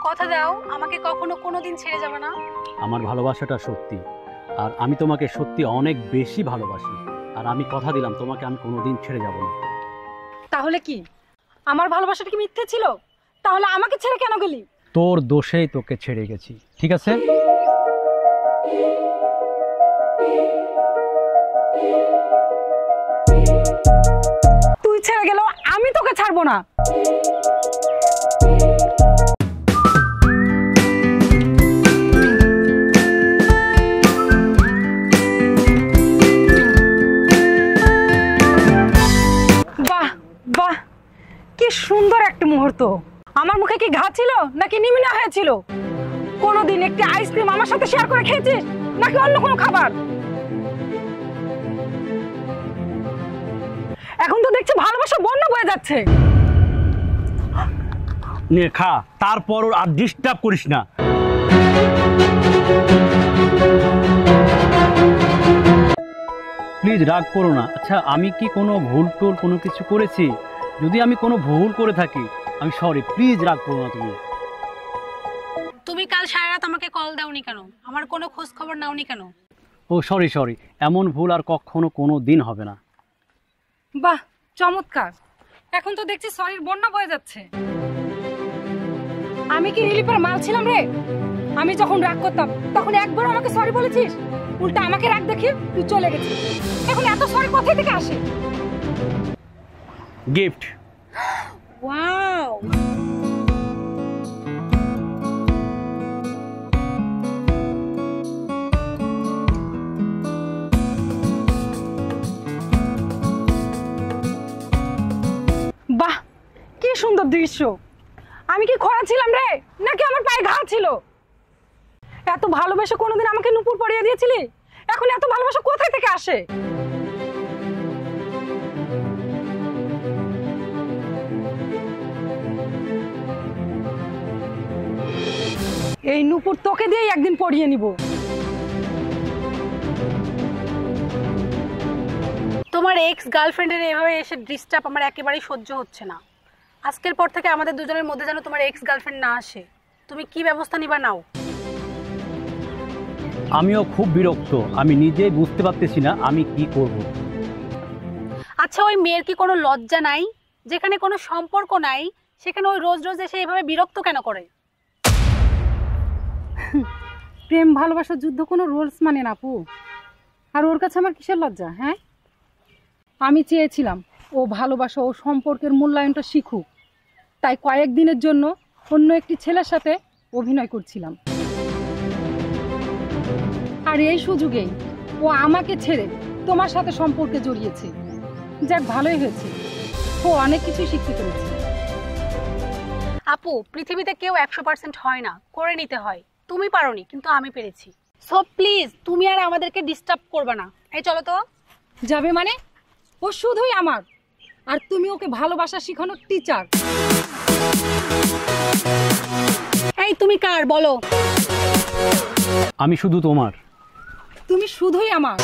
কথা দাও আমাকে কখনো কোনোদিন ছেড়ে যাবে না। আমার ভালোবাসাটা সত্যি, আর আমি তোমাকে সত্যি অনেক বেশি ভালোবাসি, আর আমি কথা দিলাম তোমাকে আমি কোনোদিন ছেড়ে যাব না। তাহলে কি আমার ভালোবাসাটা কি মিথ্যে ছিল? তাহলে আমাকে ছেড়ে কেন গেলি? তোর দোষেই তোকে ছেড়ে গেছি, ঠিক আছে? তুই ছেড়ে গেলেও আমি তোকে ছাড়বো না। বাহ বাহ, কি সুন্দর একটা মুহূর্ত। আমার মুখে কি ঘা ছিল নাকি নিমিনা হয়েছিল? কোনোদিন একটি আইসক্রিম আমার সাথে শেয়ার করে খেয়েছিস নাকি অন্য কোনো খাবার? এখন তো দেখছি ভালোবাসা বন্যা বয়ে যাচ্ছে। নে খা, তারপর আর ডিস্টার্ব করিস না। প্লিজ রাগ করো না। আচ্ছা, আমি কি কোনো ভুল টুল কোনো কিছু করেছি? যদি আমি কোনো ভুল করে থাকি আমি সরি, প্লিজ রাগ করো না। তুমি কাল সারা রাত আমাকে কল দাওনি কেন? আমার কোনো খোঁজ খবর নাওনি কেন? ও সরি সরি, এমন ভুল আর কখনো কোনো দিন হবে না। বাহ চমৎকার, এখন তো দেখছি সরির বন্যা বয়ে যাচ্ছে। আমি কি রিলিফের মাল ছিলাম রে? আমি যখন রাগ করতাম তখন একবার আমাকে সরি বলেছিস? উল্টা আমাকে রাগ দেখিয়ে তুই চলে গেছিস। এখন এত সরি কোথা থেকে আসে? গিফট। ওয়াও, বাহ কি সুন্দর দৃশ্য। আমি কি খরা ছিলাম রে নাকি আমার পায়ে ঘা ছিল? এত ভালোবাসা কোনোদিন আমাকে নুপুর পরিয়ে দিয়েছিলি? এখন এত ভালোবাসা কোথায় থেকে আসে? এই নুপুর তোকে দিয়েই একদিন পরিয়ে নিব। তোমার এক্স গার্লফ্রেন্ডের এভাবে এসে ডিস্টার্ব আমার একেবারেই সহ্য হচ্ছে না। আজকের পর থেকে আমাদের দুজনের মধ্যে যেন তোমার এক্স গার্লফ্রেন্ড না আসে। তুমি কি ব্যবস্থা নিবা নাও। আমিও খুব বিরক্ত, আমি নিজেই বুঝতে পারতেছি না আমি কি করব। আচ্ছা, ওই মেয়ের কি কোনো লজ্জা নাই? যেখানে কোনো সম্পর্ক নাই সেখানে ওই রোজ রোজ এসে এভাবে বিরক্ত কেন করে? প্রেম ভালোবাসার যুদ্ধ কোনো রুলস মানে না আপু। আর ওর কাছে আমার কিসের লজ্জা? হ্যাঁ, আমি চেয়েছিলাম ও ভালোবাসা ও সম্পর্কের মূল্যায়নটা শিখুক, তাই কয়েকদিনের জন্য অন্য একটি ছেলের সাথে অভিনয় করছিলাম। আর এই সুযোগেই ও আমাকে ছেড়ে তোমার সাথে সম্পর্কে জড়িয়েছে। যাক, ভালোই হয়েছে, ও অনেক কিছু শিখতে পেরেছে। আপু, পৃথিবীতে কেউ 100% হয় না, করে নিতে হয়। তুমি পারোনি কিন্তু আমি পেরেছি। সো প্লিজ তুমি আর আমাদেরকে ডিস্টার্ব করবে না। এই চলো তো। যাবে মানে? ও শুধুই আমার, আর তুমি ওকে ভালোবাসা শেখানোর টিচার। এই তুমি কার বলো? আমি শুধু তোমার। তুমি শুধুই আমার।